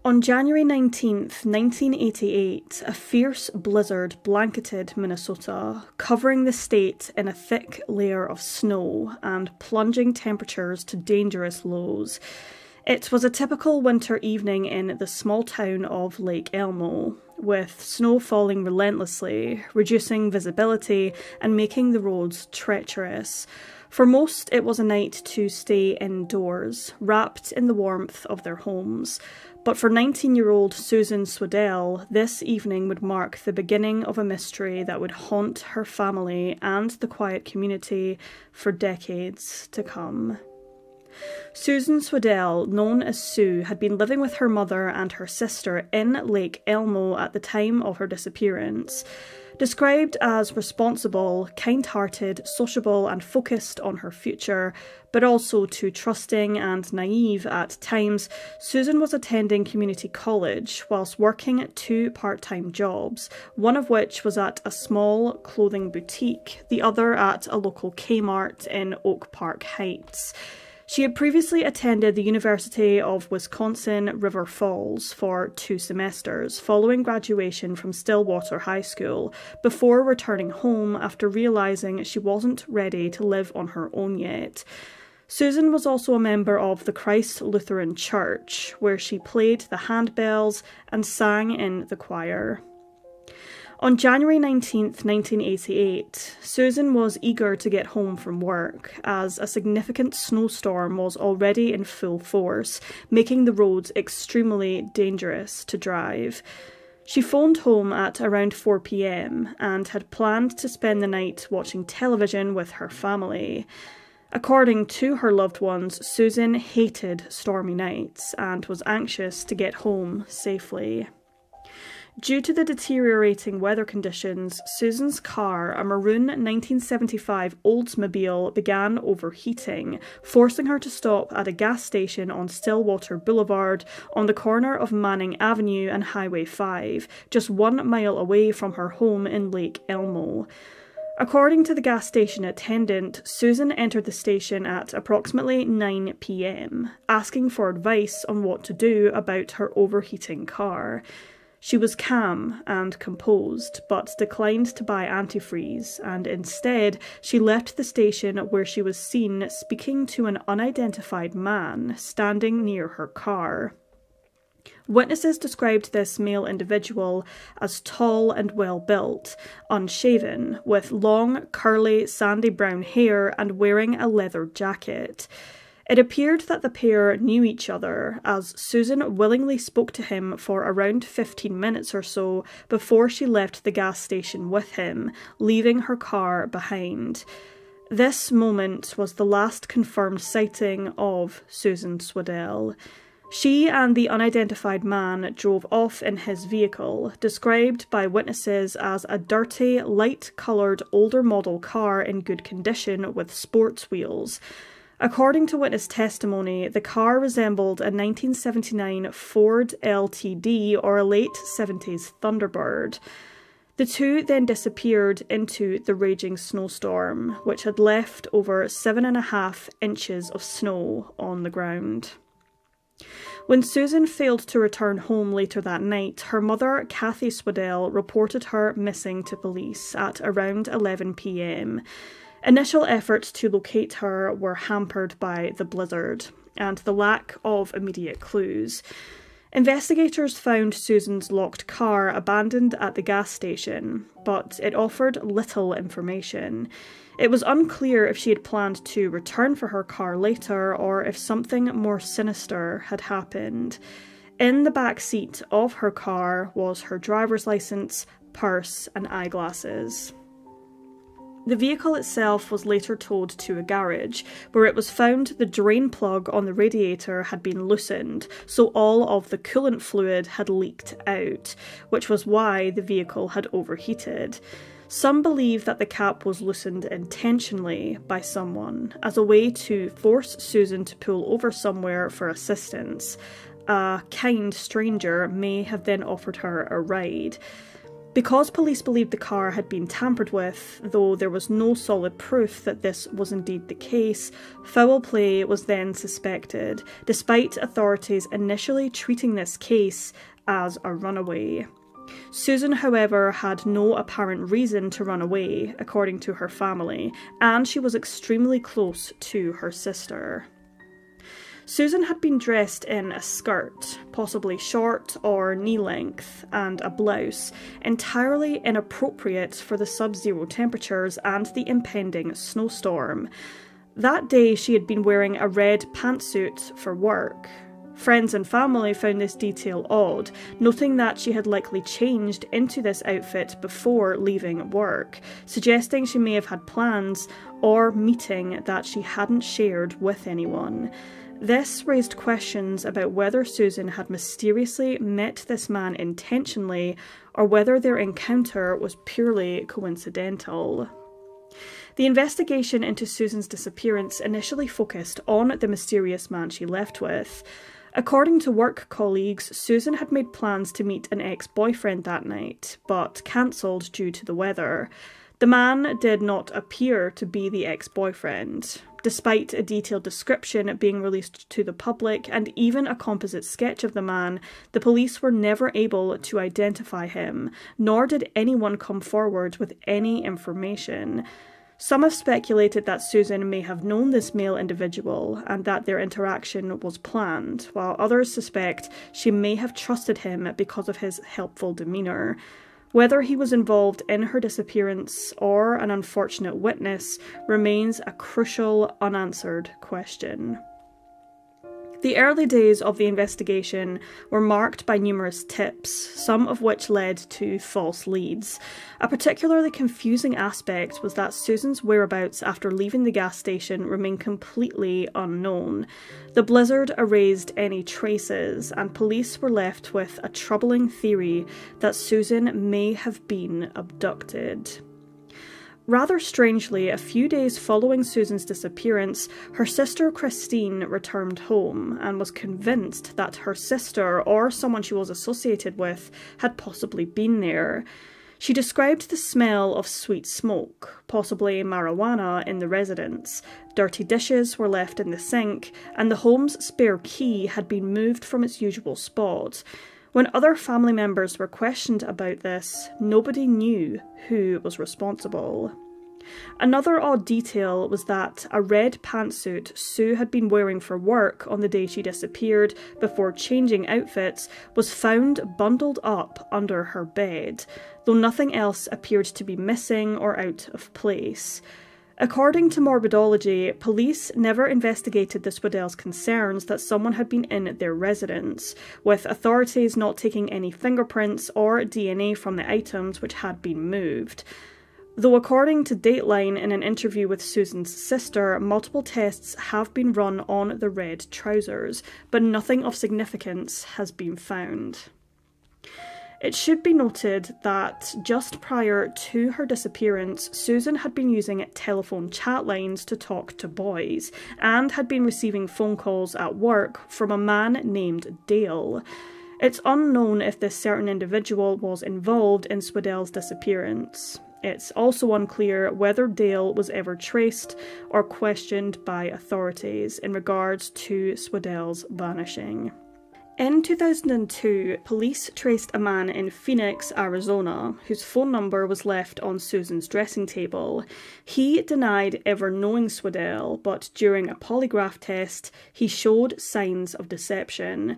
On January 19th, 1988, a fierce blizzard blanketed Minnesota, covering the state in a thick layer of snow and plunging temperatures to dangerous lows. It was a typical winter evening in the small town of Lake Elmo, with snow falling relentlessly, reducing visibility and making the roads treacherous. For most, it was a night to stay indoors, wrapped in the warmth of their homes. But for 19-year-old Susan Swedell, this evening would mark the beginning of a mystery that would haunt her family and the quiet community for decades to come. Susan Swedell, known as Sue, had been living with her mother and her sister in Lake Elmo at the time of her disappearance. Described as responsible, kind-hearted, sociable and focused on her future, but also too trusting and naive at times, Susan was attending community college whilst working at 2 part-time jobs, one of which was at a small clothing boutique, the other at a local Kmart in Oak Park Heights. She had previously attended the University of Wisconsin-River Falls for 2 semesters following graduation from Stillwater High School, before returning home after realising she wasn't ready to live on her own yet. Susan was also a member of the Christ Lutheran Church, where she played the handbells and sang in the choir. On January 19th, 1988, Susan was eager to get home from work, as a significant snowstorm was already in full force, making the roads extremely dangerous to drive. She phoned home at around 4 p.m. and had planned to spend the night watching television with her family. According to her loved ones, Susan hated stormy nights and was anxious to get home safely. Due to the deteriorating weather conditions, Susan's car, a maroon 1975 Oldsmobile, began overheating, forcing her to stop at a gas station on Stillwater Boulevard on the corner of Manning Avenue and Highway 5, just 1 mile away from her home in Lake Elmo. According to the gas station attendant, Susan entered the station at approximately 9 p.m, asking for advice on what to do about her overheating car. She was calm and composed, but declined to buy antifreeze, and instead she left the station, where she was seen speaking to an unidentified man standing near her car. Witnesses described this male individual as tall and well-built, unshaven, with long, curly, sandy brown hair and wearing a leather jacket. It appeared that the pair knew each other, as Susan willingly spoke to him for around 15 minutes or so before she left the gas station with him, leaving her car behind. This moment was the last confirmed sighting of Susan Swedell. She and the unidentified man drove off in his vehicle, described by witnesses as a dirty, light-coloured older model car in good condition with sports wheels. According to witness testimony, the car resembled a 1979 Ford LTD or a late 70s Thunderbird. The two then disappeared into the raging snowstorm, which had left over 7.5 inches of snow on the ground. When Susan failed to return home later that night, her mother, Kathy Swedell, reported her missing to police at around 11 p.m. Initial efforts to locate her were hampered by the blizzard and the lack of immediate clues. Investigators found Susan's locked car abandoned at the gas station, but it offered little information. It was unclear if she had planned to return for her car later or if something more sinister had happened. In the back seat of her car was her driver's license, purse, and eyeglasses. The vehicle itself was later towed to a garage, where it was found the drain plug on the radiator had been loosened, so all of the coolant fluid had leaked out, which was why the vehicle had overheated. Some believe that the cap was loosened intentionally by someone, as a way to force Susan to pull over somewhere for assistance. A kind stranger may have then offered her a ride. Because police believed the car had been tampered with, though there was no solid proof that this was indeed the case, foul play was then suspected, despite authorities initially treating this case as a runaway. Susan, however, had no apparent reason to run away, according to her family, and she was extremely close to her sister. Susan had been dressed in a skirt, possibly short or knee-length, and a blouse, entirely inappropriate for the sub-zero temperatures and the impending snowstorm. That day she had been wearing a red pantsuit for work. Friends and family found this detail odd, noting that she had likely changed into this outfit before leaving work, suggesting she may have had plans or meeting that she hadn't shared with anyone. This raised questions about whether Susan had mysteriously met this man intentionally or whether their encounter was purely coincidental. The investigation into Susan's disappearance initially focused on the mysterious man she left with. According to work colleagues, Susan had made plans to meet an ex-boyfriend that night, but cancelled due to the weather. The man did not appear to be the ex-boyfriend. Despite a detailed description being released to the public and even a composite sketch of the man, the police were never able to identify him, nor did anyone come forward with any information. Some have speculated that Susan may have known this male individual and that their interaction was planned, while others suspect she may have trusted him because of his helpful demeanour. Whether he was involved in her disappearance or an unfortunate witness remains a crucial, unanswered question. The early days of the investigation were marked by numerous tips, some of which led to false leads. A particularly confusing aspect was that Susan's whereabouts after leaving the gas station remained completely unknown. The blizzard erased any traces, and police were left with a troubling theory that Susan may have been abducted. Rather strangely, a few days following Susan's disappearance, her sister Christine returned home and was convinced that her sister, or someone she was associated with, had possibly been there. She described the smell of sweet smoke, possibly marijuana, in the residence. Dirty dishes were left in the sink, and the home's spare key had been moved from its usual spot. When other family members were questioned about this, nobody knew who was responsible. Another odd detail was that a red pantsuit Sue had been wearing for work on the day she disappeared before changing outfits was found bundled up under her bed, though nothing else appeared to be missing or out of place. According to Morbidology, police never investigated the Swedell's concerns that someone had been in their residence, with authorities not taking any fingerprints or DNA from the items which had been moved. Though according to Dateline in an interview with Susan's sister, multiple tests have been run on the red trousers, but nothing of significance has been found. It should be noted that just prior to her disappearance, Susan had been using telephone chat lines to talk to boys, and had been receiving phone calls at work from a man named Dale. It's unknown if this certain individual was involved in Swedell's disappearance. It's also unclear whether Dale was ever traced or questioned by authorities in regards to Swedell's vanishing. In 2002, police traced a man in Phoenix, Arizona, whose phone number was left on Susan's dressing table. He denied ever knowing Swedell, but during a polygraph test, he showed signs of deception.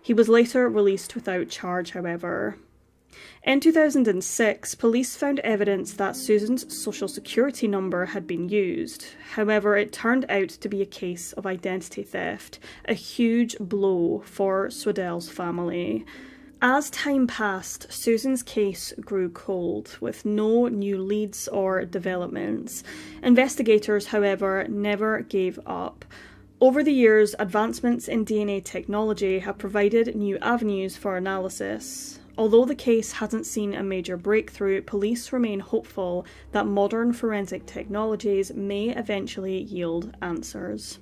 He was later released without charge, however. In 2006, police found evidence that Susan's social security number had been used. However, it turned out to be a case of identity theft, a huge blow for Swedell's family. As time passed, Susan's case grew cold, with no new leads or developments. Investigators, however, never gave up. Over the years, advancements in DNA technology have provided new avenues for analysis. Although the case hasn't seen a major breakthrough, police remain hopeful that modern forensic technologies may eventually yield answers.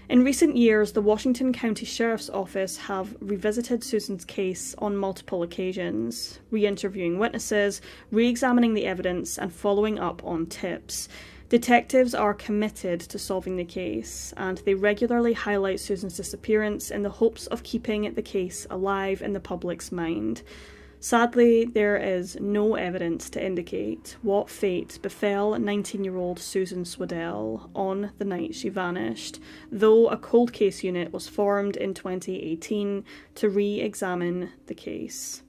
In recent years, the Washington County Sheriff's Office have revisited Susan's case on multiple occasions, re-interviewing witnesses, re-examining the evidence, and following up on tips. Detectives are committed to solving the case, and they regularly highlight Susan's disappearance in the hopes of keeping the case alive in the public's mind. Sadly, there is no evidence to indicate what fate befell 19-year-old Susan Swedell on the night she vanished, though a cold case unit was formed in 2018 to re-examine the case.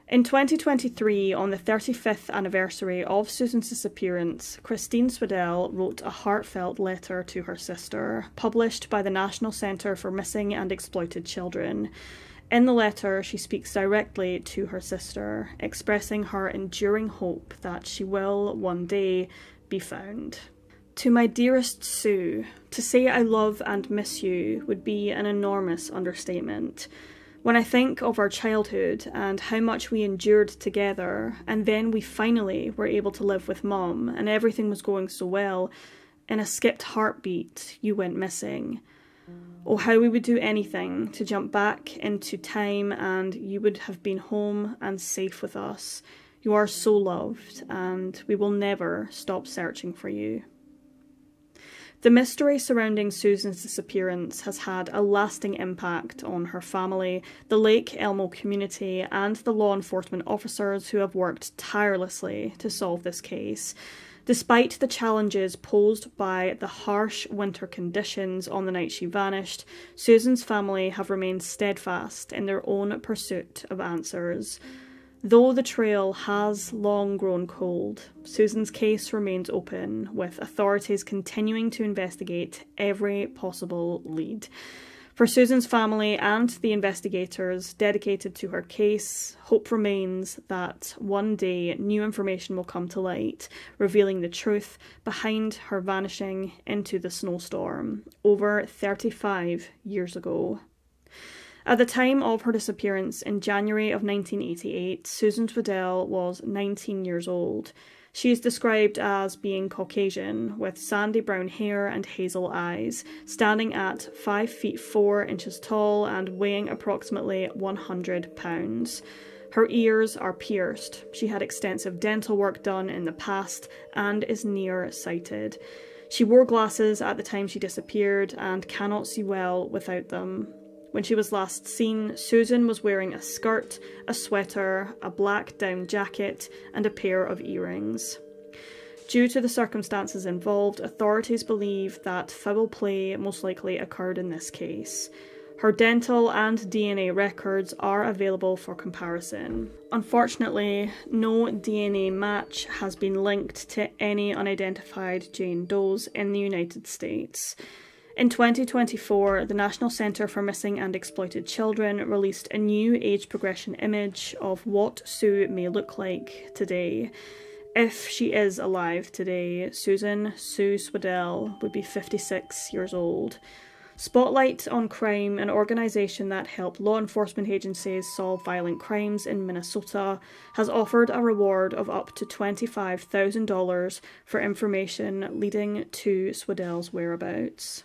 In 2023, on the 35th anniversary of Susan's disappearance, Christine Swedell wrote a heartfelt letter to her sister, published by the National Centre for Missing and Exploited Children. In the letter, she speaks directly to her sister, expressing her enduring hope that she will one day be found. To my dearest Sue, to say I love and miss you would be an enormous understatement. When I think of our childhood and how much we endured together, and then we finally were able to live with Mum and everything was going so well, in a skipped heartbeat you went missing. Oh, how we would do anything to jump back into time and you would have been home and safe with us. You are so loved and we will never stop searching for you. The mystery surrounding Susan's disappearance has had a lasting impact on her family, the Lake Elmo community, and the law enforcement officers who have worked tirelessly to solve this case. Despite the challenges posed by the harsh winter conditions on the night she vanished, Susan's family have remained steadfast in their own pursuit of answers. Though the trail has long grown cold, Susan's case remains open, with authorities continuing to investigate every possible lead. For Susan's family and the investigators dedicated to her case, hope remains that one day new information will come to light, revealing the truth behind her vanishing into the snowstorm over 35 years ago. At the time of her disappearance in January of 1988, Susan Swedell was 19 years old. She is described as being Caucasian, with sandy brown hair and hazel eyes, standing at 5 feet 4 inches tall and weighing approximately 100 pounds. Her ears are pierced. She had extensive dental work done in the past and is near-sighted. She wore glasses at the time she disappeared and cannot see well without them. When she was last seen, Susan was wearing a skirt, a sweater, a black down jacket, and a pair of earrings. Due to the circumstances involved, authorities believe that foul play most likely occurred in this case. Her dental and DNA records are available for comparison. Unfortunately, no DNA match has been linked to any unidentified Jane Does in the United States. In 2024, the National Centre for Missing and Exploited Children released a new age progression image of what Sue may look like today. If she is alive today, Sue Swedell would be 56 years old. Spotlight on Crime, an organisation that helped law enforcement agencies solve violent crimes in Minnesota, has offered a reward of up to $25,000 for information leading to Swedell's whereabouts.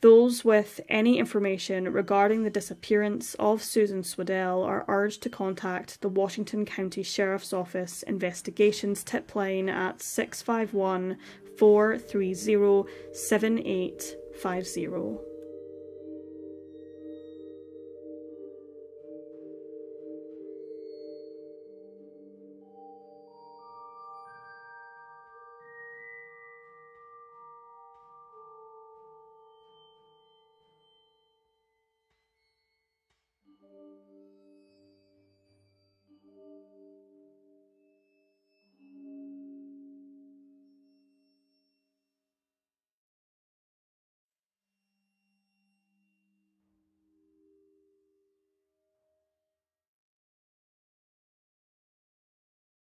Those with any information regarding the disappearance of Susan Swedell are urged to contact the Washington County Sheriff's Office Investigations tip line at 651-430-7850.